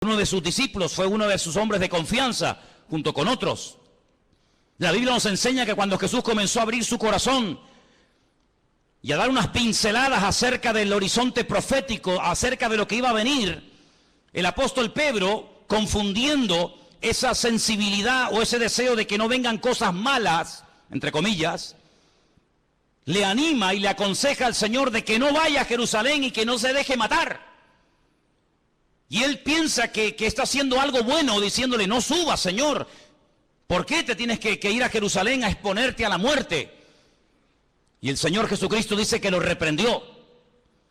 Uno de sus discípulos, fue uno de sus hombres de confianza, junto con otros. La Biblia nos enseña que cuando Jesús comenzó a abrir su corazón y a dar unas pinceladas acerca del horizonte profético, acerca de lo que iba a venir, el apóstol Pedro, confundiendo esa sensibilidad o ese deseo de que no vengan cosas malas, entre comillas, le anima y le aconseja al Señor de que no vaya a Jerusalén y que no se deje matar. Y él piensa que está haciendo algo bueno, diciéndole: no subas, Señor. ¿Por qué te tienes que ir a Jerusalén a exponerte a la muerte? Y el Señor Jesucristo dice que lo reprendió.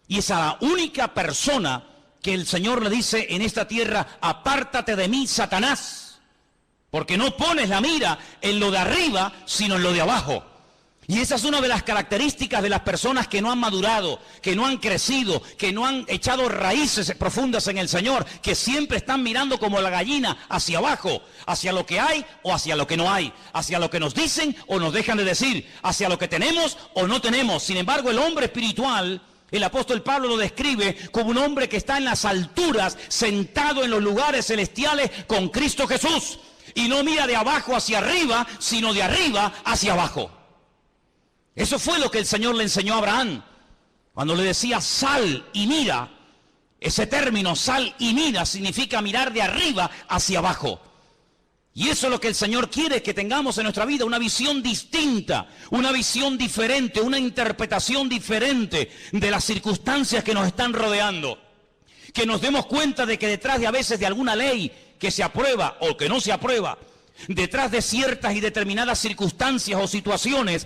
Y es a la única persona que el Señor le dice en esta tierra: apártate de mí, Satanás, porque no pones la mira en lo de arriba, sino en lo de abajo. Y esa es una de las características de las personas que no han madurado, que no han crecido, que no han echado raíces profundas en el Señor, que siempre están mirando como la gallina hacia abajo, hacia lo que hay o hacia lo que no hay, hacia lo que nos dicen o nos dejan de decir, hacia lo que tenemos o no tenemos. Sin embargo, el hombre espiritual, el apóstol Pablo lo describe como un hombre que está en las alturas, sentado en los lugares celestiales con Cristo Jesús, y no mira de abajo hacia arriba, sino de arriba hacia abajo. Eso fue lo que el Señor le enseñó a Abraham, cuando le decía sal y mira. Ese término sal y mira significa mirar de arriba hacia abajo. Y eso es lo que el Señor quiere que tengamos en nuestra vida, una visión distinta, una visión diferente, una interpretación diferente de las circunstancias que nos están rodeando. Que nos demos cuenta de que detrás de a veces de alguna ley que se aprueba o que no se aprueba, detrás de ciertas y determinadas circunstancias o situaciones,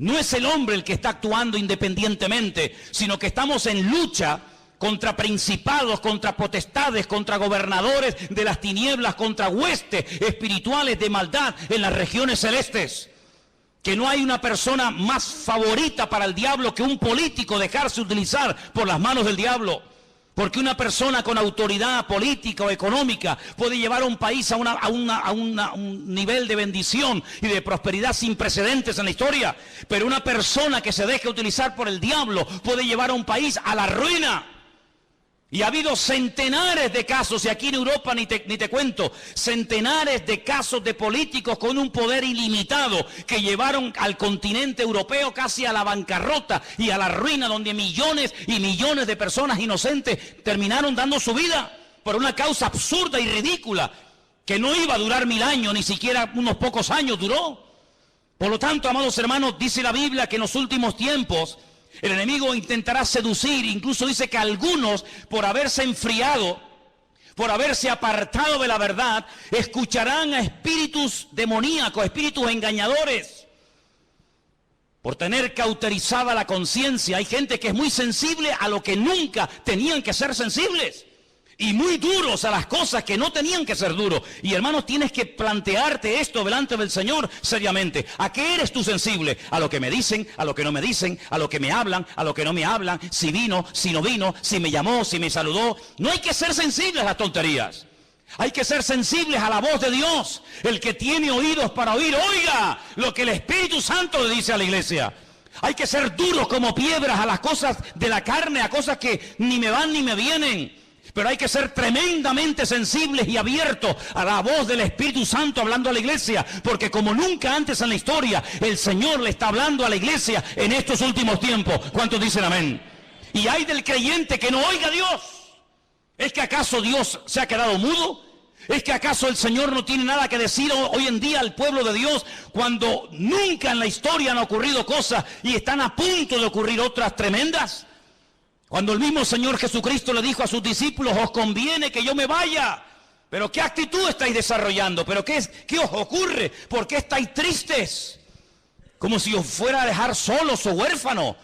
no es el hombre el que está actuando independientemente, sino que estamos en lucha contra principados, contra potestades, contra gobernadores de las tinieblas, contra huestes espirituales de maldad en las regiones celestes. Que no hay una persona más favorita para el diablo que un político dejarse utilizar por las manos del diablo. Porque una persona con autoridad política o económica puede llevar a un país a un nivel de bendición y de prosperidad sin precedentes en la historia. Pero una persona que se deje utilizar por el diablo puede llevar a un país a la ruina. Y ha habido centenares de casos, y aquí en Europa ni te cuento, centenares de casos de políticos con un poder ilimitado que llevaron al continente europeo casi a la bancarrota y a la ruina, donde millones y millones de personas inocentes terminaron dando su vida por una causa absurda y ridícula que no iba a durar 1000 años, ni siquiera unos pocos años duró. Por lo tanto, amados hermanos, dice la Biblia que en los últimos tiempos el enemigo intentará seducir, incluso dice que algunos, por haberse enfriado, por haberse apartado de la verdad, escucharán a espíritus demoníacos, espíritus engañadores, por tener cauterizada la conciencia. Hay gente que es muy sensible a lo que nunca tenían que ser sensibles, y muy duros a las cosas que no tenían que ser duros. Y hermanos, tienes que plantearte esto delante del Señor seriamente. ¿A qué eres tú sensible? ¿A lo que me dicen? ¿A lo que no me dicen? ¿A lo que me hablan? ¿A lo que no me hablan? ¿Si vino? ¿Si no vino? ¿Si me llamó? ¿Si me saludó? No hay que ser sensibles a las tonterías. Hay que ser sensibles a la voz de Dios. El que tiene oídos para oír, oiga lo que el Espíritu Santo le dice a la iglesia. Hay que ser duros como piedras a las cosas de la carne, a cosas que ni me van ni me vienen. Pero hay que ser tremendamente sensibles y abiertos a la voz del Espíritu Santo hablando a la iglesia, porque como nunca antes en la historia, el Señor le está hablando a la iglesia en estos últimos tiempos. ¿Cuántos dicen amén? Y hay del creyente que no oiga a Dios. ¿Es que acaso Dios se ha quedado mudo? ¿Es que acaso el Señor no tiene nada que decir hoy en día al pueblo de Dios, cuando nunca en la historia han ocurrido cosas y están a punto de ocurrir otras tremendas? Cuando el mismo Señor Jesucristo le dijo a sus discípulos: os conviene que yo me vaya. Pero ¿qué actitud estáis desarrollando? ¿Pero qué os ocurre? ¿Por qué estáis tristes? Como si os fuera a dejar solos o huérfanos.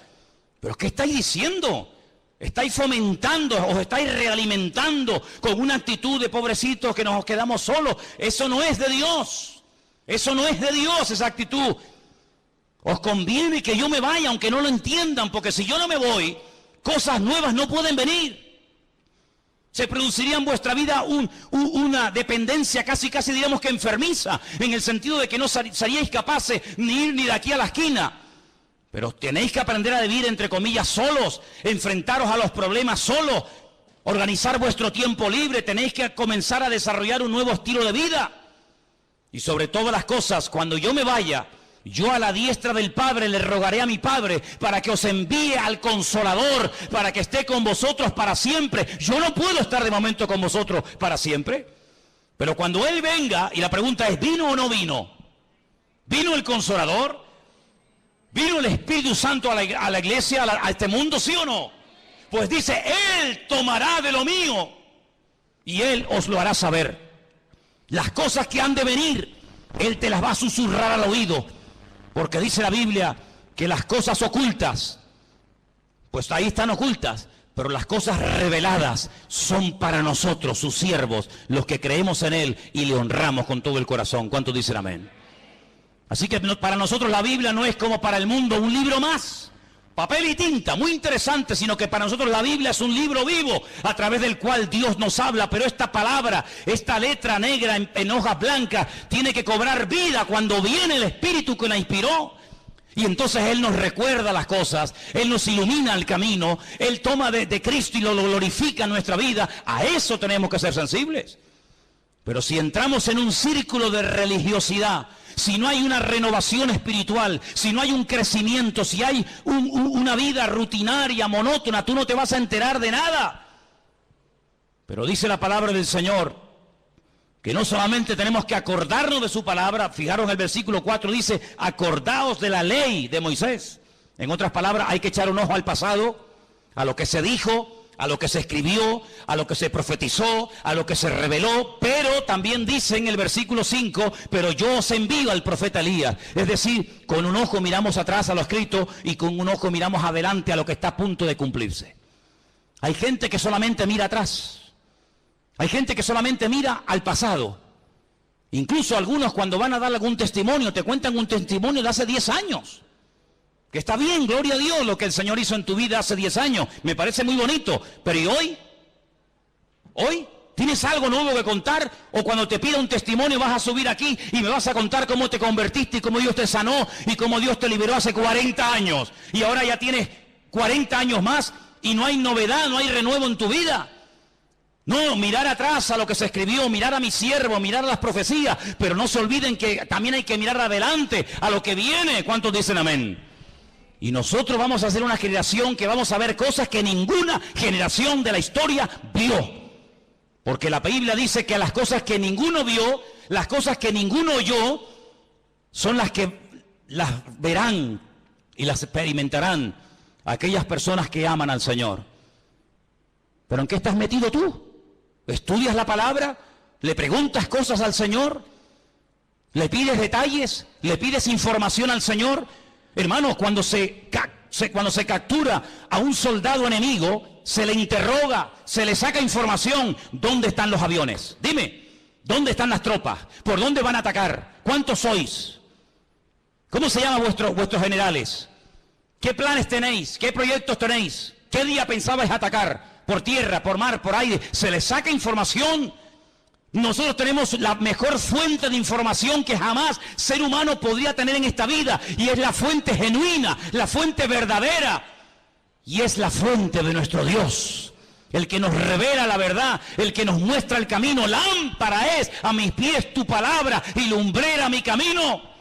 ¿Pero qué estáis diciendo? Estáis fomentando, os estáis realimentando con una actitud de pobrecitos que nos quedamos solos. Eso no es de Dios. Eso no es de Dios, esa actitud. Os conviene que yo me vaya, aunque no lo entiendan, porque si yo no me voy, cosas nuevas no pueden venir. Se produciría en vuestra vida una dependencia casi diríamos que enfermiza, en el sentido de que no seríais capaces ni ir ni de aquí a la esquina. Pero tenéis que aprender a vivir, entre comillas, solos, enfrentaros a los problemas solos, organizar vuestro tiempo libre, tenéis que comenzar a desarrollar un nuevo estilo de vida. Y sobre todas las cosas, cuando yo me vaya, yo a la diestra del Padre le rogaré a mi Padre para que os envíe al Consolador, para que esté con vosotros para siempre. Yo no puedo estar de momento con vosotros para siempre, pero cuando Él venga, y la pregunta es, ¿vino o no vino? ¿Vino el Consolador? ¿Vino el Espíritu Santo a la iglesia, a este mundo, sí o no? Pues dice, Él tomará de lo mío y Él os lo hará saber. Las cosas que han de venir, Él te las va a susurrar al oído, porque dice la Biblia que las cosas ocultas, pues ahí están ocultas, pero las cosas reveladas son para nosotros, sus siervos, los que creemos en Él y le honramos con todo el corazón. ¿Cuántos dicen amén? Así que para nosotros la Biblia no es como para el mundo un libro más, papel y tinta, muy interesante, sino que para nosotros la Biblia es un libro vivo a través del cual Dios nos habla, pero esta palabra, esta letra negra en hojas blancas, tiene que cobrar vida cuando viene el Espíritu que la inspiró. Y entonces Él nos recuerda las cosas, Él nos ilumina el camino, Él toma de Cristo y lo glorifica en nuestra vida. A eso tenemos que ser sensibles. Pero si entramos en un círculo de religiosidad, si no hay una renovación espiritual, si no hay un crecimiento, si hay una vida rutinaria, monótona, tú no te vas a enterar de nada. Pero dice la palabra del Señor que no solamente tenemos que acordarnos de su palabra, fijaros en el versículo 4, dice, acordaos de la ley de Moisés. En otras palabras, hay que echar un ojo al pasado, a lo que se dijo, a lo que se escribió, a lo que se profetizó, a lo que se reveló, pero también dice en el versículo 5, pero yo os envío al profeta Elías. Es decir, con un ojo miramos atrás a lo escrito y con un ojo miramos adelante a lo que está a punto de cumplirse. Hay gente que solamente mira atrás. Hay gente que solamente mira al pasado. Incluso algunos cuando van a dar algún testimonio, te cuentan un testimonio de hace 10 años. Que está bien, gloria a Dios, lo que el Señor hizo en tu vida hace 10 años. Me parece muy bonito. Pero ¿y hoy? ¿Hoy? ¿Tienes algo nuevo que contar? O cuando te pida un testimonio vas a subir aquí y me vas a contar cómo te convertiste y cómo Dios te sanó y cómo Dios te liberó hace 40 años. Y ahora ya tienes 40 años más y no hay novedad, no hay renuevo en tu vida. No, mirar atrás a lo que se escribió, mirar a mi siervo, mirar a las profecías, pero no se olviden que también hay que mirar adelante, a lo que viene. ¿Cuántos dicen amén? Y nosotros vamos a ser una generación que vamos a ver cosas que ninguna generación de la historia vio. Porque la Biblia dice que las cosas que ninguno vio, las cosas que ninguno oyó, son las que las verán y las experimentarán aquellas personas que aman al Señor. ¿Pero en qué estás metido tú? ¿Estudias la palabra? ¿Le preguntas cosas al Señor? ¿Le pides detalles? ¿Le pides información al Señor? Hermanos, cuando se captura a un soldado enemigo, se le interroga, se le saca información. ¿Dónde están los aviones? Dime, ¿dónde están las tropas? ¿Por dónde van a atacar? ¿Cuántos sois? ¿Cómo se llaman vuestros generales? ¿Qué planes tenéis? ¿Qué proyectos tenéis? ¿Qué día pensabais atacar? ¿Por tierra, por mar, por aire? Se le saca información. Nosotros tenemos la mejor fuente de información que jamás ser humano podría tener en esta vida. Y es la fuente genuina, la fuente verdadera. Y es la fuente de nuestro Dios. El que nos revela la verdad, el que nos muestra el camino. Lámpara es a mis pies tu palabra y lumbrera mi camino.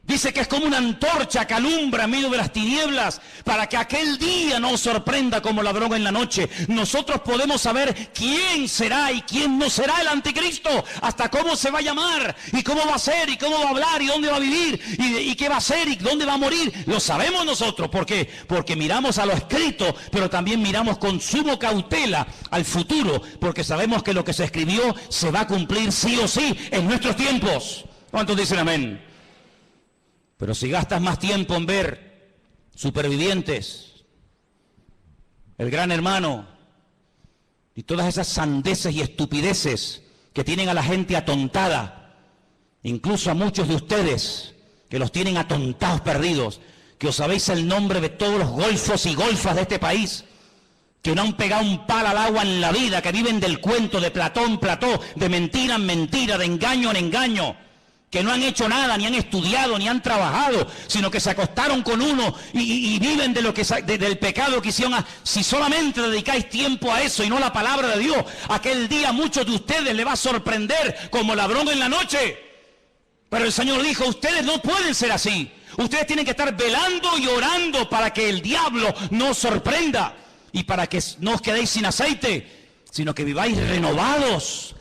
Dice que es como una antorcha que alumbra en medio de las tinieblas para que aquel día no os sorprenda como ladrón en la noche. Nosotros podemos saber quién será y quién no será el anticristo, hasta cómo se va a llamar y cómo va a ser y cómo va a hablar y dónde va a vivir y qué va a hacer y dónde va a morir. Lo sabemos nosotros. ¿Por qué? Porque miramos a lo escrito, pero también miramos con suma cautela al futuro, porque sabemos que lo que se escribió se va a cumplir sí o sí en nuestros tiempos. ¿Cuántos dicen amén? Pero si gastas más tiempo en ver Supervivientes, El Gran Hermano y todas esas sandeces y estupideces que tienen a la gente atontada, incluso a muchos de ustedes que los tienen atontados perdidos, que os sabéis el nombre de todos los golfos y golfas de este país, que no han pegado un palo al agua en la vida, que viven del cuento de Platón, Plató, de mentira en mentira, de engaño en engaño. que no han hecho nada, ni han estudiado, ni han trabajado, sino que se acostaron con uno y viven de lo que del pecado que hicieron. Si solamente dedicáis tiempo a eso y no a la palabra de Dios, aquel día a muchos de ustedes les va a sorprender como ladrón en la noche. Pero el Señor dijo, ustedes no pueden ser así. Ustedes tienen que estar velando y orando para que el diablo no os sorprenda y para que no os quedéis sin aceite, sino que viváis renovados.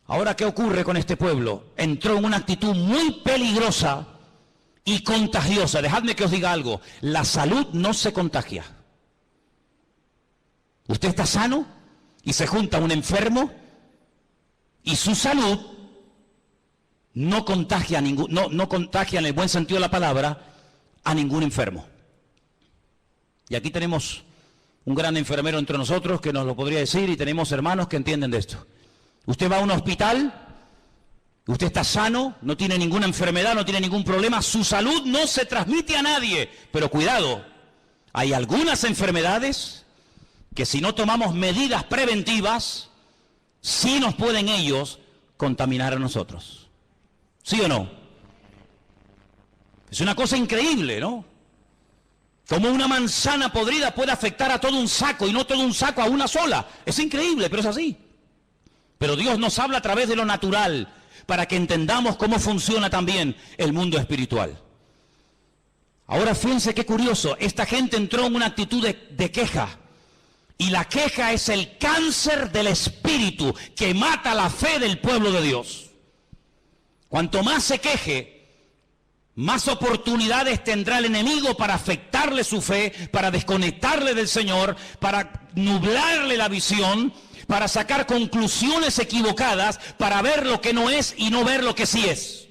Ahora, ¿qué ocurre con este pueblo? Entró en una actitud muy peligrosa y contagiosa. Dejadme que os diga algo. La salud no se contagia. Usted está sano y se junta un enfermo y su salud no contagia, no contagia en el buen sentido de la palabra a ningún enfermo. Y aquí tenemos un gran enfermero entre nosotros que nos lo podría decir y tenemos hermanos que entienden de esto. Usted va a un hospital, usted está sano, no tiene ninguna enfermedad, no tiene ningún problema, su salud no se transmite a nadie. Pero cuidado, hay algunas enfermedades que si no tomamos medidas preventivas, sí nos pueden ellos contaminar a nosotros. ¿Sí o no? Es una cosa increíble, ¿no? Como una manzana podrida puede afectar a todo un saco y no todo un saco a una sola. Es increíble, pero es así. Pero Dios nos habla a través de lo natural para que entendamos cómo funciona también el mundo espiritual. Ahora fíjense qué curioso, esta gente entró en una actitud de queja. Y la queja es el cáncer del espíritu que mata la fe del pueblo de Dios. Cuanto más se queje, más oportunidades tendrá el enemigo para afectarle su fe, para desconectarle del Señor, para nublarle la visión, para sacar conclusiones equivocadas, para ver lo que no es y no ver lo que sí es.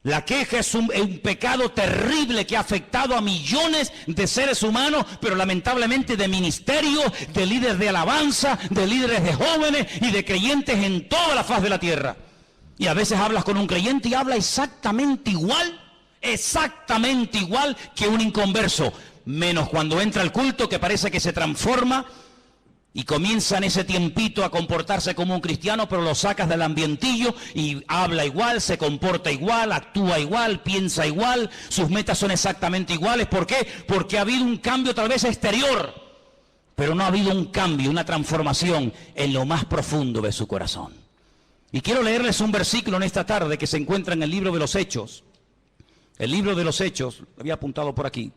La queja es un pecado terrible que ha afectado a millones de seres humanos, pero lamentablemente de ministerios, de líderes de alabanza, de líderes de jóvenes y de creyentes en toda la faz de la tierra. Y a veces hablas con un creyente y habla exactamente igual que un inconverso, menos cuando entra al culto que parece que se transforma y comienza en ese tiempito a comportarse como un cristiano, pero lo sacas del ambientillo y habla igual, se comporta igual, actúa igual, piensa igual, sus metas son exactamente iguales. ¿Por qué? Porque ha habido un cambio tal vez exterior, pero no ha habido un cambio, una transformación en lo más profundo de su corazón. Y quiero leerles un versículo en esta tarde que se encuentra en el libro de los Hechos. El libro de los Hechos, lo había apuntado por aquí.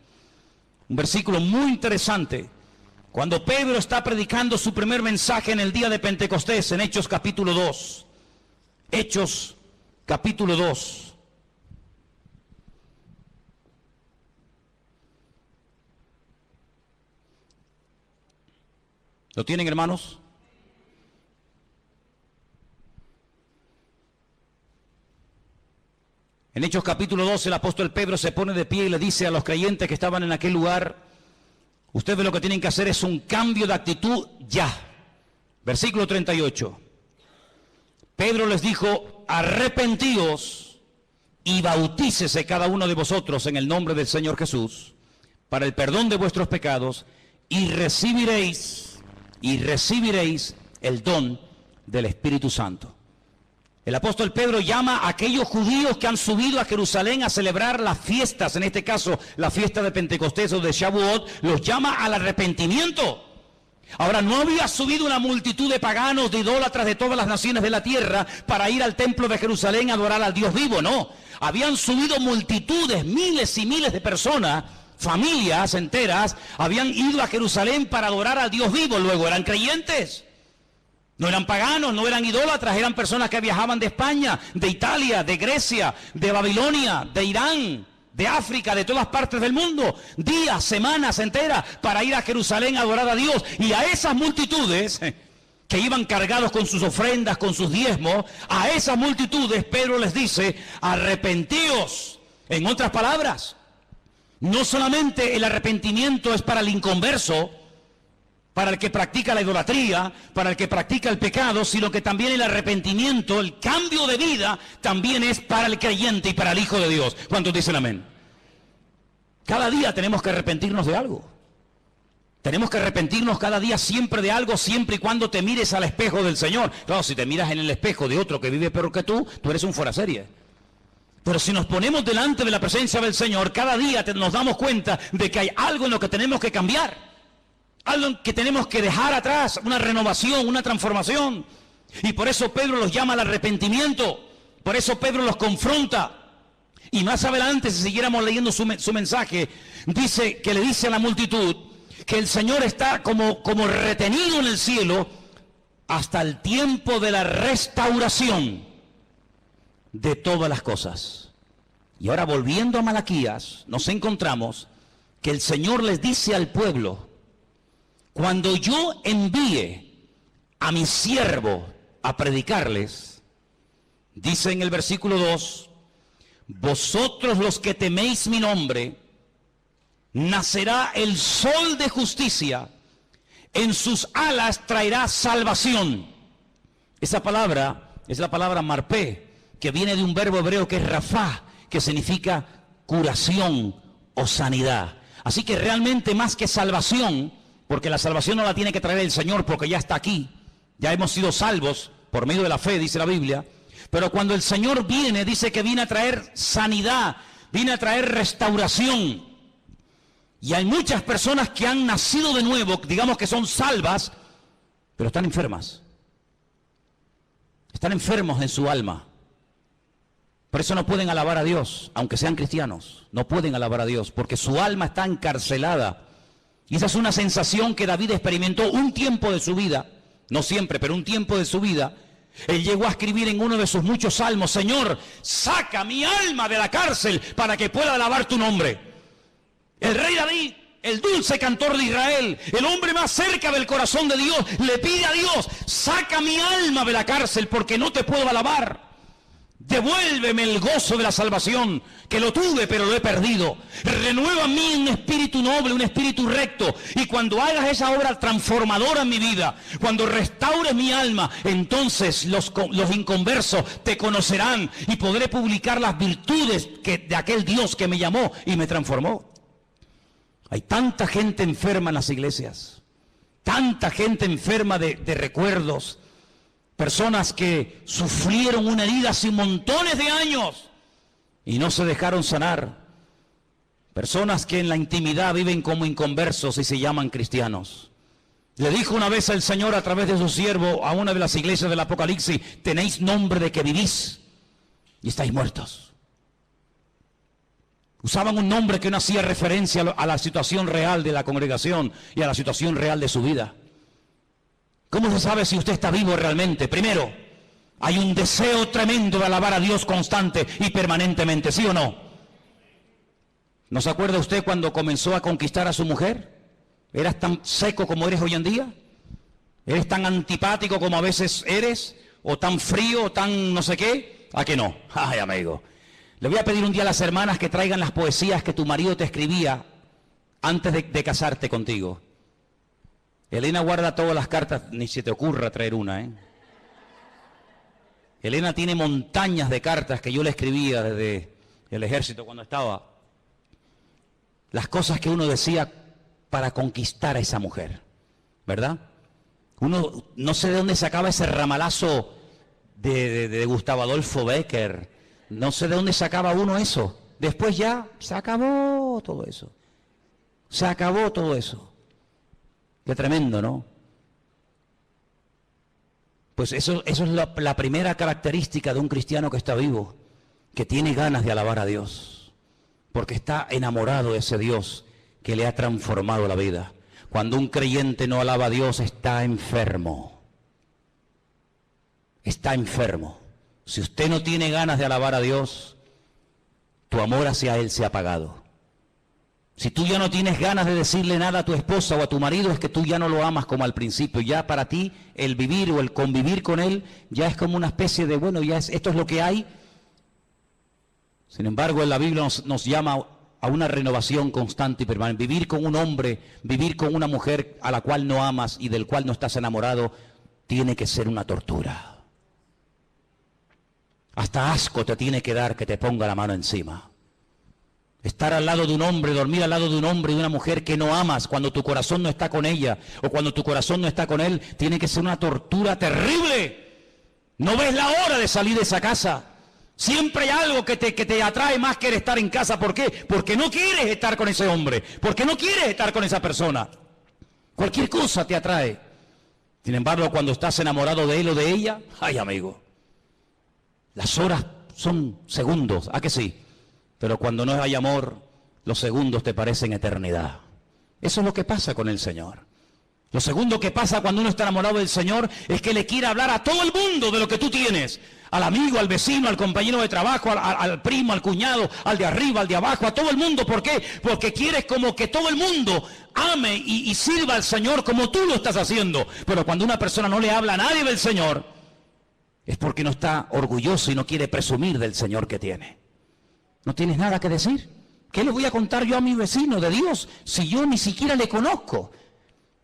Un versículo muy interesante. Cuando Pedro está predicando su primer mensaje en el día de Pentecostés, en Hechos capítulo 2. Hechos capítulo 2. ¿Lo tienen, hermanos? En Hechos capítulo 2 el apóstol Pedro se pone de pie y le dice a los creyentes que estaban en aquel lugar: ustedes lo que tienen que hacer es un cambio de actitud ya. Versículo 38. Pedro les dijo: arrepentíos y bautícese cada uno de vosotros en el nombre del Señor Jesús para el perdón de vuestros pecados y recibiréis el don del Espíritu Santo. El apóstol Pedro llama a aquellos judíos que han subido a Jerusalén a celebrar las fiestas, en este caso la fiesta de Pentecostés o de Shavuot, los llama al arrepentimiento. Ahora, no había subido una multitud de paganos, de idólatras de todas las naciones de la tierra para ir al templo de Jerusalén a adorar al Dios vivo, no. Habían subido multitudes, miles y miles de personas, familias enteras, habían ido a Jerusalén para adorar al Dios vivo, luego eran creyentes. No eran paganos, no eran idólatras, eran personas que viajaban de España, de Italia, de Grecia, de Babilonia, de Irán, de África, de todas partes del mundo, días, semanas enteras para ir a Jerusalén a adorar a Dios. Y a esas multitudes que iban cargados con sus ofrendas, con sus diezmos, a esas multitudes Pedro les dice: arrepentíos. En otras palabras, no solamente el arrepentimiento es para el inconverso, para el que practica la idolatría, para el que practica el pecado, sino que también el arrepentimiento, el cambio de vida, también es para el creyente y para el Hijo de Dios. ¿Cuántos dicen amén? Cada día tenemos que arrepentirnos de algo. Tenemos que arrepentirnos cada día siempre de algo, siempre y cuando te mires al espejo del Señor. Claro, si te miras en el espejo de otro que vive peor que tú eres un fuera serie. Pero si nos ponemos delante de la presencia del Señor, cada día nos damos cuenta de que hay algo en lo que tenemos que cambiar, algo que tenemos que dejar atrás, una renovación, una transformación. Y por eso Pedro los llama al arrepentimiento, por eso Pedro los confronta. Y más adelante, si siguiéramos leyendo su mensaje, dice que le dice a la multitud que el Señor está como retenido en el cielo hasta el tiempo de la restauración de todas las cosas. Y ahora, volviendo a Malaquías, nos encontramos que el Señor les dice al pueblo: cuando yo envíe a mi siervo a predicarles, dice en el versículo 2, vosotros los que teméis mi nombre, nacerá el sol de justicia, en sus alas traerá salvación. Esa palabra es la palabra marpé, que viene de un verbo hebreo que es rafá, que significa curación o sanidad. Así que realmente, más que salvación, porque la salvación no la tiene que traer el Señor porque ya está aquí, ya hemos sido salvos por medio de la fe, dice la Biblia, pero cuando el Señor viene, dice que viene a traer sanidad, viene a traer restauración. Y hay muchas personas que han nacido de nuevo, digamos que son salvas, pero están enfermas. Están enfermos en su alma. Por eso no pueden alabar a Dios, aunque sean cristianos. No pueden alabar a Dios, porque su alma está encarcelada. Y esa es una sensación que David experimentó un tiempo de su vida. No siempre, pero un tiempo de su vida. Él llegó a escribir en uno de sus muchos salmos: Señor, saca mi alma de la cárcel para que pueda alabar tu nombre. El rey David, el dulce cantor de Israel, el hombre más cerca del corazón de Dios, le pide a Dios: saca mi alma de la cárcel porque no te puedo alabar. Devuélveme el gozo de la salvación, que lo tuve pero lo he perdido. Renueva en mí un espíritu noble, un espíritu recto. Y cuando hagas esa obra transformadora en mi vida, cuando restaures mi alma, entonces los inconversos te conocerán y podré publicar las virtudes de aquel Dios que me llamó y me transformó. Hay tanta gente enferma en las iglesias, tanta gente enferma de recuerdos, personas que sufrieron una herida hace montones de años y no se dejaron sanar, personas que en la intimidad viven como inconversos y se llaman cristianos. Le dijo una vez el Señor a través de su siervo a una de las iglesias del Apocalipsis: tenéis nombre de que vivís y estáis muertos. Usaban un nombre que no hacía referencia a la situación real de la congregación y a la situación real de su vida. ¿Cómo se sabe si usted está vivo realmente? Primero, hay un deseo tremendo de alabar a Dios constante y permanentemente, ¿sí o no? ¿No se acuerda usted cuando comenzó a conquistar a su mujer? ¿Eras tan seco como eres hoy en día? ¿Eres tan antipático como a veces eres? ¿O tan frío, o tan no sé qué? ¿A que no? Ay, amigo. Le voy a pedir un día a las hermanas que traigan las poesías que tu marido te escribía antes de casarte contigo. Elena guarda todas las cartas, ni se te ocurra traer una, ¿eh? Elena tiene montañas de cartas que yo le escribía desde el ejército cuando estaba. Las cosas que uno decía para conquistar a esa mujer, ¿verdad? Uno no sé de dónde sacaba ese ramalazo de Gustavo Adolfo Bécquer. No sé de dónde sacaba uno eso. Después ya se acabó todo eso. Se acabó todo eso. Qué tremendo, ¿no? Pues eso es la primera característica de un cristiano que está vivo, que tiene ganas de alabar a Dios, porque está enamorado de ese Dios que le ha transformado la vida. Cuando un creyente no alaba a Dios, está enfermo. Está enfermo. Si usted no tiene ganas de alabar a Dios, tu amor hacia Él se ha apagado. Si tú ya no tienes ganas de decirle nada a tu esposa o a tu marido, es que tú ya no lo amas como al principio. Ya para ti el vivir o el convivir con él ya es como una especie de, bueno, esto es lo que hay. Sin embargo, en la Biblia nos llama a una renovación constante y permanente. Vivir con un hombre, vivir con una mujer a la cual no amas y del cual no estás enamorado, tiene que ser una tortura. Hasta asco te tiene que dar que te ponga la mano encima. Estar al lado de un hombre, dormir al lado de un hombre y de una mujer que no amas, cuando tu corazón no está con ella o cuando tu corazón no está con él, tiene que ser una tortura terrible. No ves la hora de salir de esa casa. Siempre hay algo que te atrae más que estar en casa. ¿Por qué? Porque no quieres estar con ese hombre, porque no quieres estar con esa persona. Cualquier cosa te atrae. Sin embargo, cuando estás enamorado de él o de ella, ay amigo, las horas son segundos, ¿a que sí? Pero cuando no hay amor, los segundos te parecen eternidad. Eso es lo que pasa con el Señor. Lo segundo que pasa cuando uno está enamorado del Señor es que le quiere hablar a todo el mundo de lo que tú tienes. Al amigo, al vecino, al compañero de trabajo, al primo, al cuñado, al de arriba, al de abajo, a todo el mundo. ¿Por qué? Porque quieres como que todo el mundo ame y sirva al Señor como tú lo estás haciendo. Pero cuando una persona no le habla a nadie del Señor, es porque no está orgulloso y no quiere presumir del Señor que tiene. ¿No tienes nada que decir? ¿Qué le voy a contar yo a mi vecino de Dios si yo ni siquiera le conozco?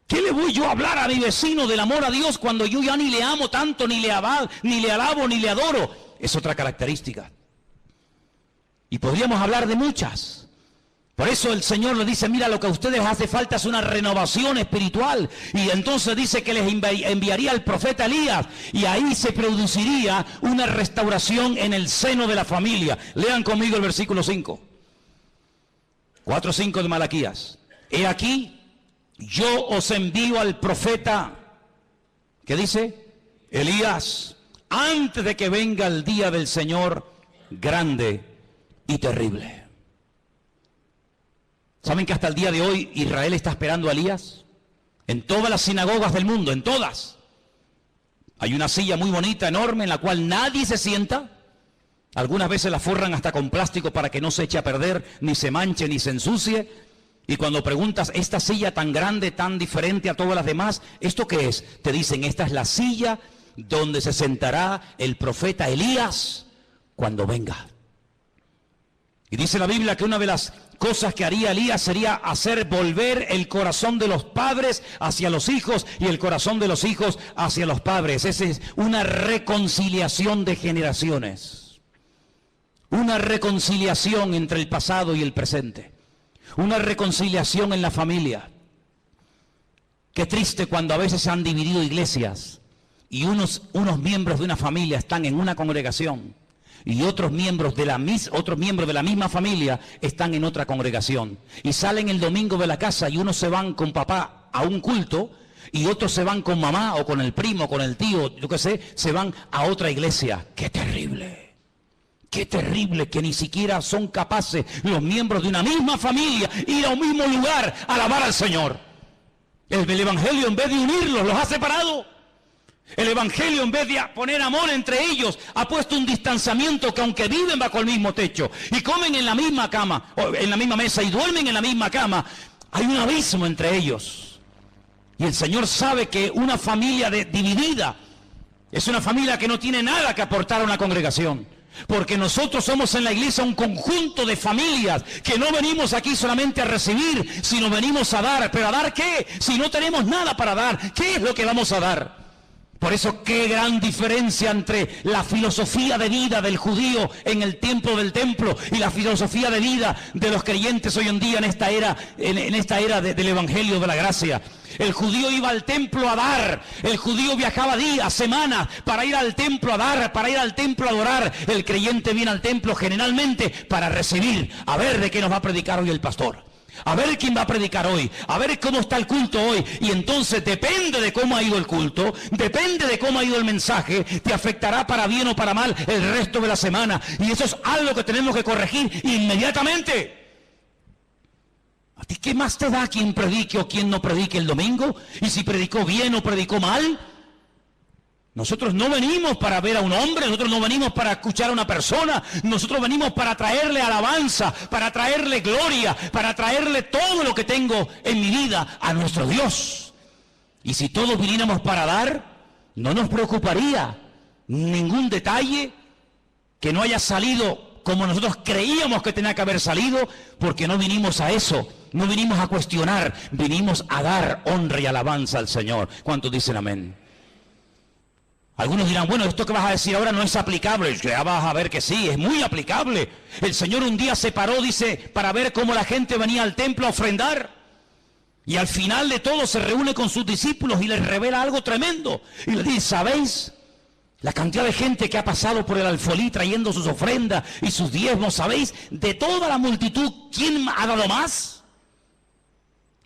¿Qué le voy yo a hablar a mi vecino del amor a Dios cuando yo ya ni le amo tanto, ni le alabo, ni le adoro? Es otra característica. Y podríamos hablar de muchas. Por eso el Señor le dice, mira, lo que a ustedes hace falta es una renovación espiritual. Y entonces dice que les enviaría al profeta Elías. Y ahí se produciría una restauración en el seno de la familia. Lean conmigo el versículo 5. 4:5 de Malaquías. He aquí, yo os envío al profeta, ¿qué dice? Elías, antes de que venga el día del Señor grande y terrible. ¿Saben que hasta el día de hoy Israel está esperando a Elías? En todas las sinagogas del mundo, en todas. Hay una silla muy bonita, enorme, en la cual nadie se sienta. Algunas veces la forran hasta con plástico para que no se eche a perder, ni se manche, ni se ensucie. Y cuando preguntas, esta silla tan grande, tan diferente a todas las demás, ¿esto qué es? Te dicen, esta es la silla donde se sentará el profeta Elías cuando venga. Y dice la Biblia que una de las cosas que haría Elías sería hacer volver el corazón de los padres hacia los hijos y el corazón de los hijos hacia los padres. Esa es una reconciliación de generaciones. Una reconciliación entre el pasado y el presente. Una reconciliación en la familia. Qué triste cuando a veces se han dividido iglesias y unos miembros de una familia están en una congregación y otros miembros de la misma familia están en otra congregación. Y salen el domingo de la casa y unos se van con papá a un culto y otros se van con mamá o con el primo, con el tío, yo qué sé, se van a otra iglesia. ¡Qué terrible! Qué terrible que ni siquiera son capaces los miembros de una misma familia ir a un mismo lugar a alabar al Señor. El Evangelio, en vez de unirlos, los ha separado. El Evangelio, en vez de poner amor entre ellos, ha puesto un distanciamiento que aunque viven bajo el mismo techo y comen en la misma cama, o en la misma mesa y duermen en la misma cama, hay un abismo entre ellos. Y el Señor sabe que una familia dividida es una familia que no tiene nada que aportar a una congregación. Porque nosotros somos en la iglesia un conjunto de familias que no venimos aquí solamente a recibir, sino venimos a dar. ¿Pero a dar qué? Si no tenemos nada para dar, ¿qué es lo que vamos a dar? Por eso qué gran diferencia entre la filosofía de vida del judío en el tiempo del templo y la filosofía de vida de los creyentes hoy en día en esta era del Evangelio de la Gracia. El judío iba al templo a dar, el judío viajaba días, semanas para ir al templo a dar, para ir al templo a adorar. El creyente viene al templo generalmente para recibir, a ver de qué nos va a predicar hoy el pastor. A ver quién va a predicar hoy, a ver cómo está el culto hoy. Y entonces depende de cómo ha ido el culto, depende de cómo ha ido el mensaje, te afectará para bien o para mal el resto de la semana. Y eso es algo que tenemos que corregir inmediatamente. ¿A ti qué más te da quién predique o quién no predique el domingo? Y si predicó bien o predicó mal. Nosotros no venimos para ver a un hombre, nosotros no venimos para escuchar a una persona, nosotros venimos para traerle alabanza, para traerle gloria, para traerle todo lo que tengo en mi vida a nuestro Dios. Y si todos viniéramos para dar, no nos preocuparía ningún detalle que no haya salido como nosotros creíamos que tenía que haber salido, porque no vinimos a eso, no vinimos a cuestionar, vinimos a dar honra y alabanza al Señor. ¿Cuántos dicen amén? Algunos dirán, bueno, esto que vas a decir ahora no es aplicable. Ya vas a ver que sí, es muy aplicable. El Señor un día se paró, dice, para ver cómo la gente venía al templo a ofrendar. Y al final de todo se reúne con sus discípulos y les revela algo tremendo. Y les dice, ¿sabéis La cantidad de gente que ha pasado por el alfolí trayendo sus ofrendas y sus diezmos, ¿sabéis? De toda la multitud, ¿quién ha dado más?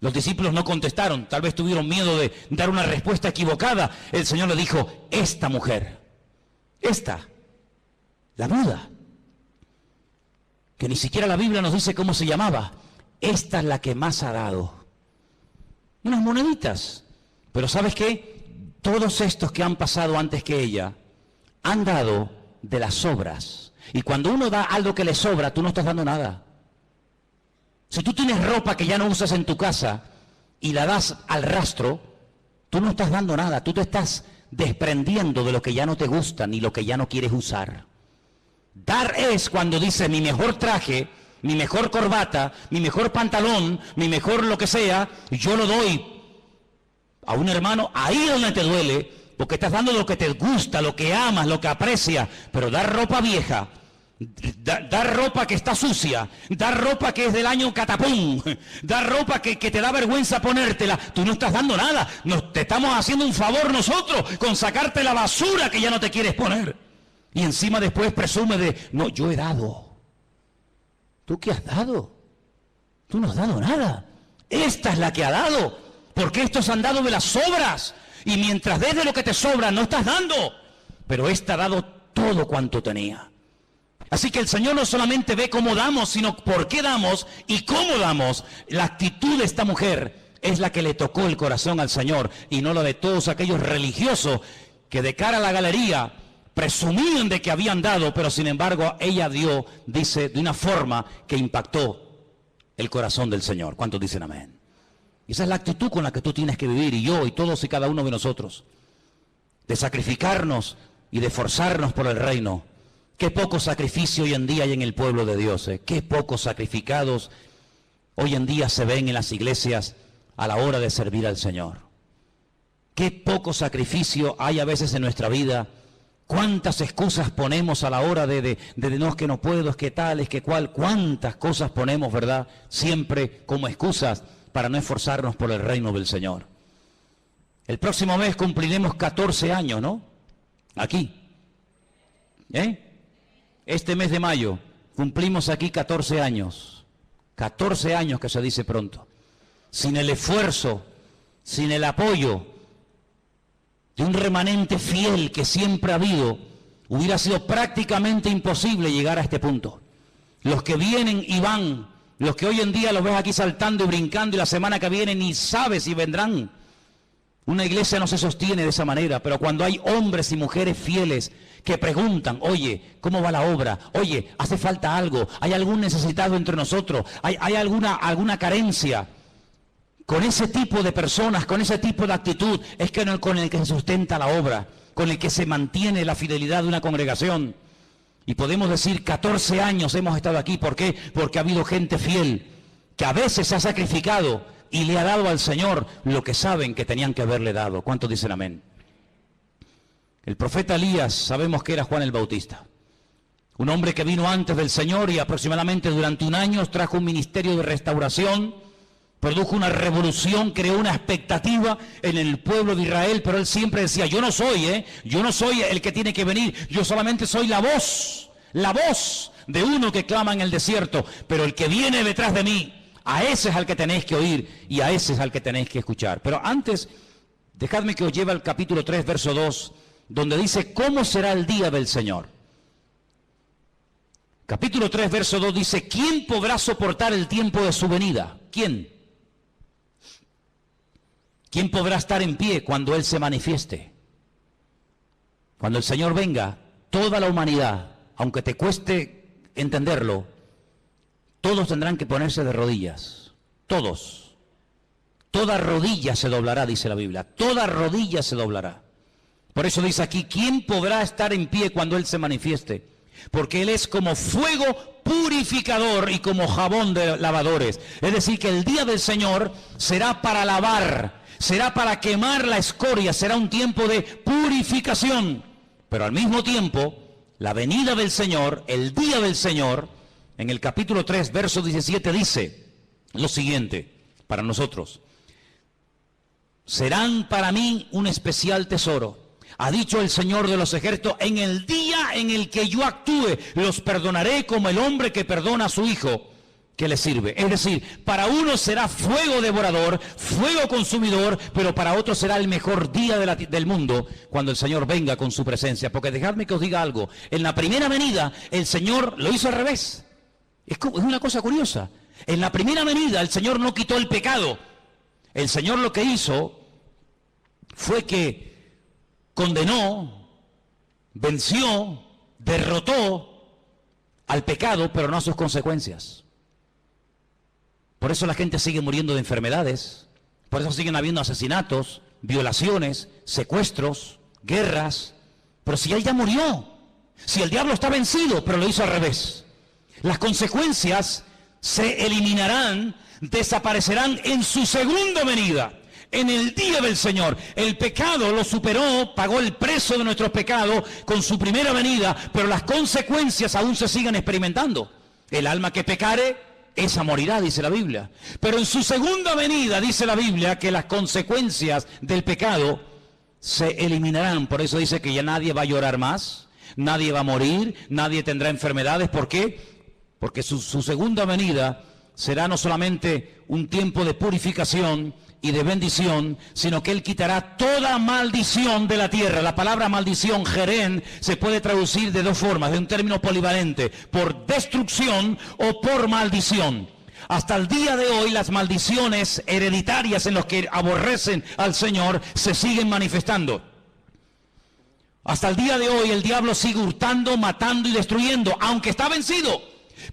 Los discípulos no contestaron, tal vez tuvieron miedo de dar una respuesta equivocada. El Señor le dijo, esta mujer, esta, la viuda, que ni siquiera la Biblia nos dice cómo se llamaba, esta es la que más ha dado. Unas moneditas. Pero ¿sabes qué? Todos estos que han pasado antes que ella han dado de las sobras. Y cuando uno da algo que le sobra, tú no estás dando nada. Si tú tienes ropa que ya no usas en tu casa y la das al rastro, tú no estás dando nada. Tú te estás desprendiendo de lo que ya no te gusta ni lo que ya no quieres usar. Dar es cuando dice mi mejor traje, mi mejor corbata, mi mejor pantalón, mi mejor lo que sea, yo lo doy a un hermano ahí donde te duele, porque estás dando lo que te gusta, lo que amas, lo que aprecias. Pero dar ropa vieja, dar ropa que está sucia, dar ropa que es del año catapum, dar ropa que te da vergüenza ponértela, tú no estás dando nada. Te estamos haciendo un favor nosotros con sacarte la basura que ya no te quieres poner. Y encima después presume de, no, yo he dado. ¿Tú qué has dado? Tú no has dado nada. Esta es la que ha dado, porque estos han dado de las sobras. Y mientras des de lo que te sobra, no estás dando. Pero esta ha dado todo cuanto tenía. Así que el Señor no solamente ve cómo damos, sino por qué damos y cómo damos. La actitud de esta mujer es la que le tocó el corazón al Señor y no la de todos aquellos religiosos que de cara a la galería presumían de que habían dado, pero sin embargo ella dio, dice, de una forma que impactó el corazón del Señor. ¿Cuántos dicen amén? Esa es la actitud con la que tú tienes que vivir, y yo, y todos y cada uno de nosotros, de sacrificarnos y de esforzarnos por el reino. Qué poco sacrificio hoy en día hay en el pueblo de Dios, qué pocos sacrificados hoy en día se ven en las iglesias a la hora de servir al Señor. Qué poco sacrificio hay a veces en nuestra vida. Cuántas excusas ponemos a la hora de no, es que no puedo, es que tal, es que cual. Cuántas cosas ponemos, ¿verdad? Siempre como excusas para no esforzarnos por el reino del Señor. El próximo mes cumpliremos 14 años, ¿no? Aquí. Este mes de mayo cumplimos aquí 14 años. 14 años que se dice pronto. Sin el esfuerzo, sin el apoyo de un remanente fiel que siempre ha habido, hubiera sido prácticamente imposible llegar a este punto. Los que vienen y van, los que hoy en día los ves aquí saltando y brincando y la semana que viene ni sabes si vendrán. Una iglesia no se sostiene de esa manera, pero cuando hay hombres y mujeres fieles que preguntan, oye, ¿cómo va la obra? Oye, ¿hace falta algo? ¿Hay algún necesitado entre nosotros? ¿Hay alguna carencia? Con ese tipo de personas, con ese tipo de actitud, es que con el que se sustenta la obra, con el que se mantiene la fidelidad de una congregación. Y podemos decir, 14 años hemos estado aquí. ¿Por qué? Porque ha habido gente fiel, que a veces se ha sacrificado y le ha dado al Señor lo que saben que tenían que haberle dado. ¿Cuántos dicen amén? El profeta Elías, sabemos que era Juan el Bautista. Un hombre que vino antes del Señor y aproximadamente durante un año trajo un ministerio de restauración, produjo una revolución, creó una expectativa en el pueblo de Israel, pero él siempre decía, yo no soy el que tiene que venir, yo solamente soy la voz de uno que clama en el desierto, pero el que viene detrás de mí, a ese es al que tenéis que oír y a ese es al que tenéis que escuchar. Pero antes, dejadme que os lleve al capítulo 3, verso 2, donde dice, ¿cómo será el día del Señor? Capítulo 3, verso 2 dice, ¿quién podrá soportar el tiempo de su venida? ¿Quién? ¿Quién podrá estar en pie cuando Él se manifieste? Cuando el Señor venga, toda la humanidad, aunque te cueste entenderlo, todos tendrán que ponerse de rodillas. Todos. Toda rodilla se doblará, dice la Biblia. Toda rodilla se doblará. Por eso dice aquí, ¿quién podrá estar en pie cuando Él se manifieste? Porque Él es como fuego purificador y como jabón de lavadores. Es decir, que el día del Señor será para lavar, será para quemar la escoria, será un tiempo de purificación. Pero al mismo tiempo, la venida del Señor, el día del Señor, en el capítulo 3, verso 17, dice lo siguiente para nosotros. Serán para mí un especial tesoro. Ha dicho el Señor de los ejércitos, en el día en el que yo actúe, los perdonaré como el hombre que perdona a su hijo que le sirve. Es decir, para uno será fuego devorador, fuego consumidor, pero para otro será el mejor día del mundo cuando el Señor venga con su presencia. Porque dejadme que os diga algo, en la primera venida el Señor lo hizo al revés. Es una cosa curiosa. En la primera venida el Señor no quitó el pecado. El Señor lo que hizo fue que condenó, venció, derrotó al pecado, pero no a sus consecuencias. Por eso la gente sigue muriendo de enfermedades, por eso siguen habiendo asesinatos, violaciones, secuestros, guerras. Pero si Él ya murió, si el diablo está vencido, pero lo hizo al revés. Las consecuencias se eliminarán, desaparecerán en su segunda venida. En el día del Señor, el pecado lo superó, pagó el precio de nuestros pecados con su primera venida, pero las consecuencias aún se siguen experimentando. El alma que pecare, esa morirá, dice la Biblia. Pero en su segunda venida, dice la Biblia, que las consecuencias del pecado se eliminarán. Por eso dice que ya nadie va a llorar más, nadie va a morir, nadie tendrá enfermedades. ¿Por qué? Porque su segunda venida será no solamente un tiempo de purificación y de bendición, sino que Él quitará toda maldición de la tierra. La palabra maldición, jerén, se puede traducir de dos formas, de un término polivalente, por destrucción o por maldición. Hasta el día de hoy las maldiciones hereditarias en los que aborrecen al Señor se siguen manifestando. Hasta el día de hoy el diablo sigue hurtando, matando y destruyendo, aunque está vencido.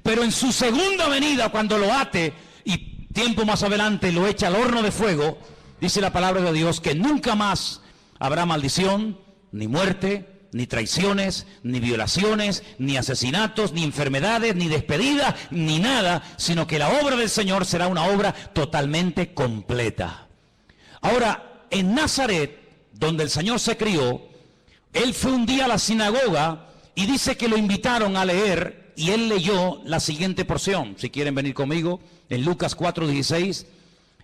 Pero en su segunda venida, cuando lo ate y tiempo más adelante lo echa al horno de fuego, dice la palabra de Dios que nunca más habrá maldición, ni muerte, ni traiciones, ni violaciones, ni asesinatos, ni enfermedades, ni despedidas, ni nada, sino que la obra del Señor será una obra totalmente completa. Ahora, en Nazaret, donde el Señor se crió, Él fue un día a la sinagoga y dice que lo invitaron a leer, y Él leyó la siguiente porción. Si quieren venir conmigo, en Lucas 4:16,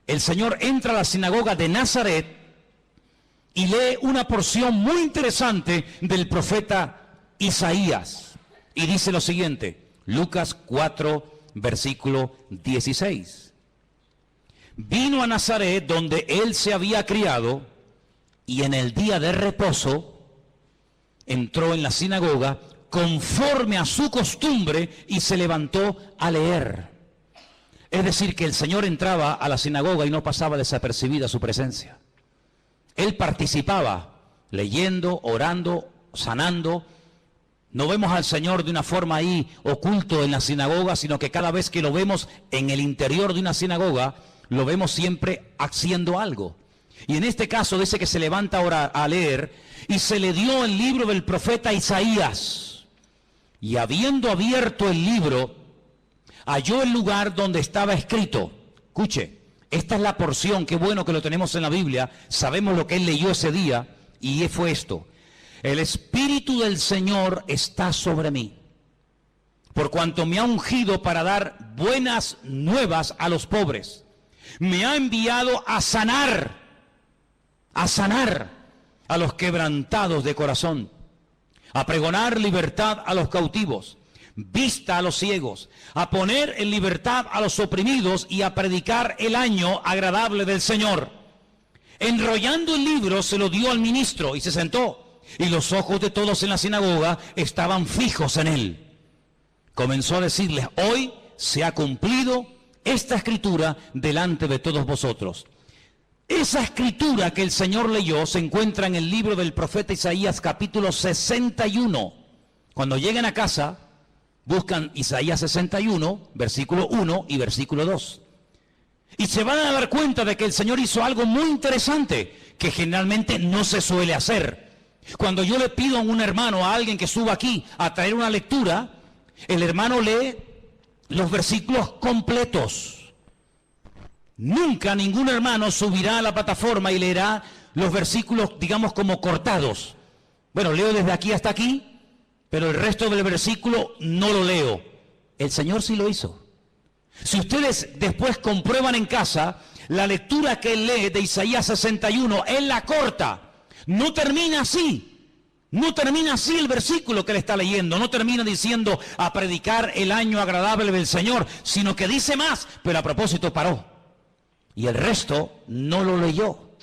el Señor entra a la sinagoga de Nazaret y lee una porción muy interesante del profeta Isaías. Y dice lo siguiente, Lucas 4, versículo 16. Vino a Nazaret donde Él se había criado, y en el día de reposo entró en la sinagoga conforme a su costumbre y se levantó a leer. Es decir, que el Señor entraba a la sinagoga y no pasaba desapercibida su presencia. Él participaba, leyendo, orando, sanando. No vemos al Señor de una forma ahí oculto en la sinagoga, sino que cada vez que lo vemos en el interior de una sinagoga, lo vemos siempre haciendo algo. Y en este caso dice que se levanta ahora a leer y se le dio el libro del profeta Isaías. Y habiendo abierto el libro, halló el lugar donde estaba escrito. Escuche, esta es la porción, qué bueno que lo tenemos en la Biblia, sabemos lo que él leyó ese día, y fue esto: el Espíritu del Señor está sobre mí, por cuanto me ha ungido para dar buenas nuevas a los pobres. Me ha enviado a sanar a los quebrantados de corazón, a pregonar libertad a los cautivos, vista a los ciegos, a poner en libertad a los oprimidos y a predicar el año agradable del Señor. Enrollando el libro se lo dio al ministro y se sentó, y los ojos de todos en la sinagoga estaban fijos en él. Comenzó a decirles: hoy se ha cumplido esta escritura delante de todos vosotros. Esa escritura que el Señor leyó se encuentra en el libro del profeta Isaías, capítulo 61. Cuando lleguen a casa, buscan Isaías 61, versículo 1 y versículo 2. Y se van a dar cuenta de que el Señor hizo algo muy interesante, que generalmente no se suele hacer. Cuando yo le pido a un hermano, a alguien que suba aquí, a traer una lectura, el hermano lee los versículos completos. Nunca ningún hermano subirá a la plataforma y leerá los versículos, digamos, como cortados. Bueno, leo desde aquí hasta aquí, pero el resto del versículo no lo leo. El Señor sí lo hizo. Si ustedes después comprueban en casa, la lectura que él lee de Isaías 61, él la corta. no termina así. No termina así el versículo que él está leyendo, no termina diciendo a predicar el año agradable del Señor, sino que dice más, pero a propósito paró. Y el resto no lo leyó.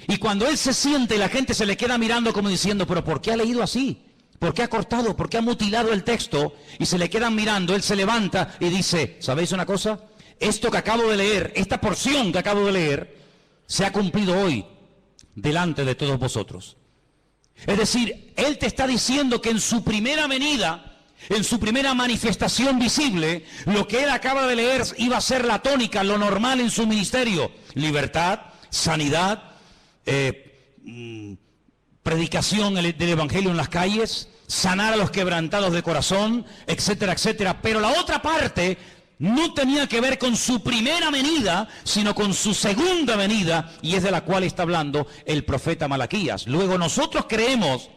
Y cuando él se siente y la gente se le queda mirando como diciendo, pero ¿por qué ha leído así? ¿Por qué ha cortado? ¿Por qué ha mutilado el texto? Y se le quedan mirando, él se levanta y dice, ¿sabéis una cosa? Esto que acabo de leer, esta porción que acabo de leer, se ha cumplido hoy delante de todos vosotros. Es decir, él te está diciendo que en su primera venida, en su primera manifestación visible, lo que él acaba de leer iba a ser la tónica, lo normal en su ministerio. Libertad, sanidad, predicación del Evangelio en las calles, sanar a los quebrantados de corazón, etcétera, etcétera. Pero la otra parte no tenía que ver con su primera venida, sino con su segunda venida, y es de la cual está hablando el profeta Malaquías. Luego nosotros creemos,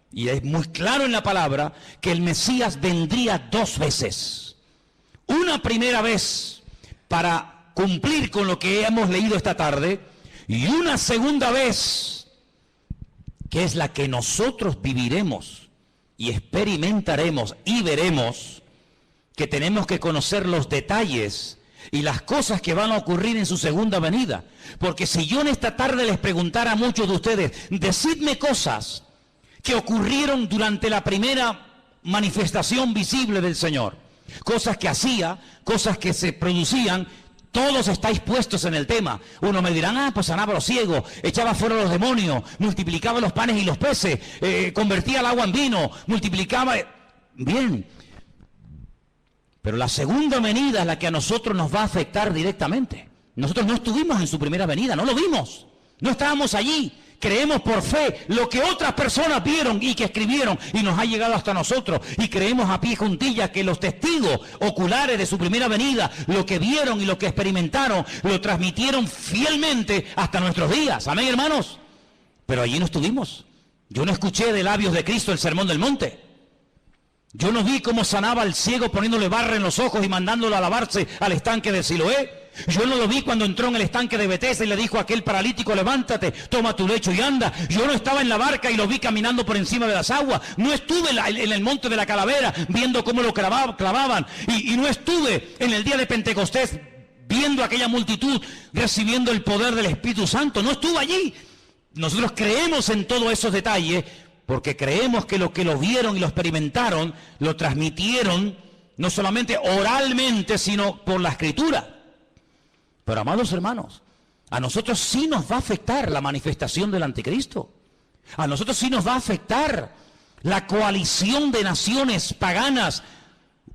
y es muy claro en la palabra, que el Mesías vendría 2 veces. Una primera vez para cumplir con lo que hemos leído esta tarde, y una segunda vez, que es la que nosotros viviremos y experimentaremos y veremos, que tenemos que conocer los detalles y las cosas que van a ocurrir en su segunda venida. Porque si yo en esta tarde les preguntara a muchos de ustedes, decidme cosas que ocurrieron durante la primera manifestación visible del Señor, cosas que hacía, cosas que se producían, todos estáis puestos en el tema. Uno me dirán, pues sanaba a los ciegos, echaba fuera a los demonios, multiplicaba los panes y los peces, convertía el agua en vino, multiplicaba... Bien. Pero la segunda venida es la que a nosotros nos va a afectar directamente. Nosotros no estuvimos en su primera venida, no lo vimos, no estábamos allí. Creemos por fe lo que otras personas vieron y que escribieron y nos ha llegado hasta nosotros. Y creemos a pie juntillas que los testigos oculares de su primera venida, lo que vieron y lo que experimentaron, lo transmitieron fielmente hasta nuestros días. Amén, hermanos. Pero allí no estuvimos. Yo no escuché de labios de Cristo el sermón del monte. Yo no vi cómo sanaba al ciego poniéndole barra en los ojos y mandándolo a lavarse al estanque de Siloé. Yo no lo vi cuando entró en el estanque de Betesda y le dijo a aquel paralítico, levántate, toma tu lecho y anda. Yo no estaba en la barca y lo vi caminando por encima de las aguas. No estuve en el monte de la Calavera viendo cómo lo clavaban. Y no estuve en el día de Pentecostés viendo a aquella multitud recibiendo el poder del Espíritu Santo. No estuve allí. Nosotros creemos en todos esos detalles, porque creemos que lo vieron y lo experimentaron, lo transmitieron, no solamente oralmente, sino por la Escritura. Pero, amados hermanos, a nosotros sí nos va a afectar la manifestación del anticristo. A nosotros sí nos va a afectar la coalición de naciones paganas,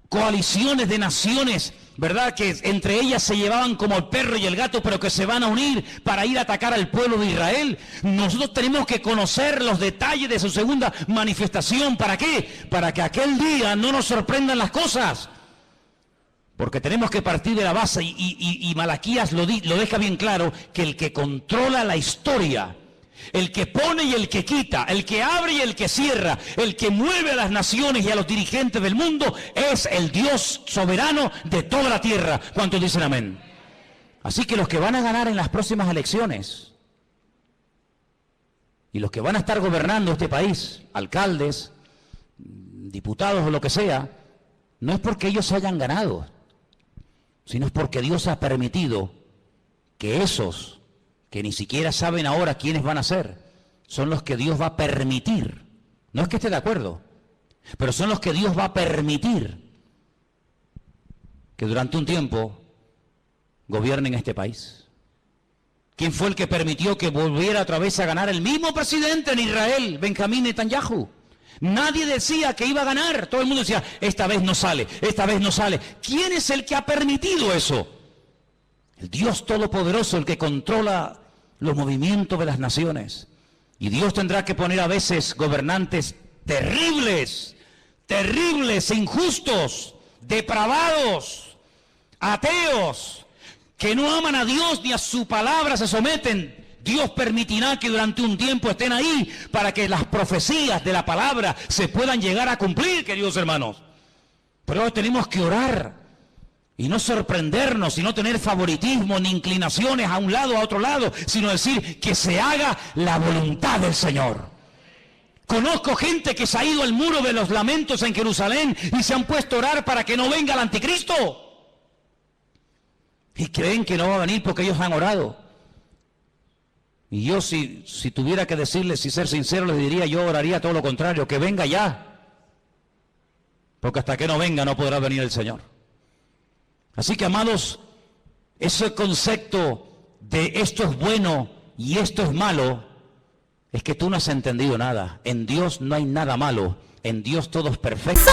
coaliciones de naciones, ¿verdad?, que entre ellas se llevaban como el perro y el gato, pero que se van a unir para ir a atacar al pueblo de Israel. Nosotros tenemos que conocer los detalles de su segunda manifestación. ¿Para qué? Para que aquel día no nos sorprendan las cosas. Porque tenemos que partir de la base, y Malaquías lo deja bien claro, que el que controla la historia, el que pone y el que quita, el que abre y el que cierra, el que mueve a las naciones y a los dirigentes del mundo, es el Dios soberano de toda la tierra. ¿Cuántos dicen amén? Así que los que van a ganar en las próximas elecciones y los que van a estar gobernando este país, alcaldes, diputados o lo que sea, no es porque ellos hayan ganado, sino es porque Dios ha permitido que esos que ni siquiera saben ahora quiénes van a ser, son los que Dios va a permitir. No es que esté de acuerdo, pero son los que Dios va a permitir que durante un tiempo gobiernen este país. ¿Quién fue el que permitió que volviera otra vez a ganar el mismo presidente en Israel, Benjamín Netanyahu? Nadie decía que iba a ganar, todo el mundo decía, esta vez no sale, esta vez no sale. ¿Quién es el que ha permitido eso? El Dios Todopoderoso, el que controla los movimientos de las naciones. Y Dios tendrá que poner a veces gobernantes terribles, terribles, injustos, depravados, ateos, que no aman a Dios ni a su palabra se someten. Dios permitirá que durante un tiempo estén ahí para que las profecías de la palabra se puedan llegar a cumplir, queridos hermanos. Pero hoy tenemos que orar Y no sorprendernos, y no tener favoritismo ni inclinaciones a un lado, a otro lado, sino decir que se haga la voluntad del Señor. Conozco gente que se ha ido al muro de los lamentos en Jerusalén y se han puesto a orar para que no venga el anticristo. Y creen que no va a venir porque ellos han orado. Y yo si tuviera que decirles y ser sincero, les diría, yo oraría todo lo contrario, que venga ya. Porque hasta que no venga no podrá venir el Señor. Así que, amados, ese concepto de esto es bueno y esto es malo, es que tú no has entendido nada. En Dios no hay nada malo. En Dios todo es perfecto.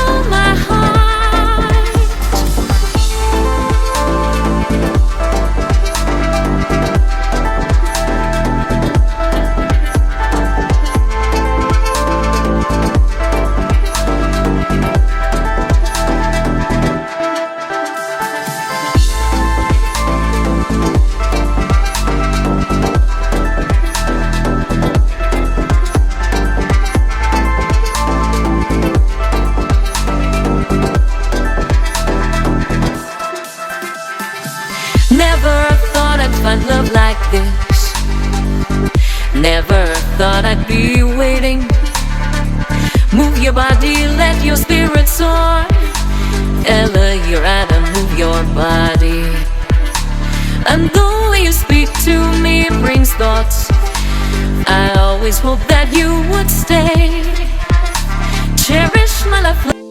Never thought I'd find love like this. Never thought I'd be waiting. Move your body, let your spirit soar. Ella, you're out and move your body. And the way you speak to me brings thoughts. I always hoped that you would stay. Cherish my life.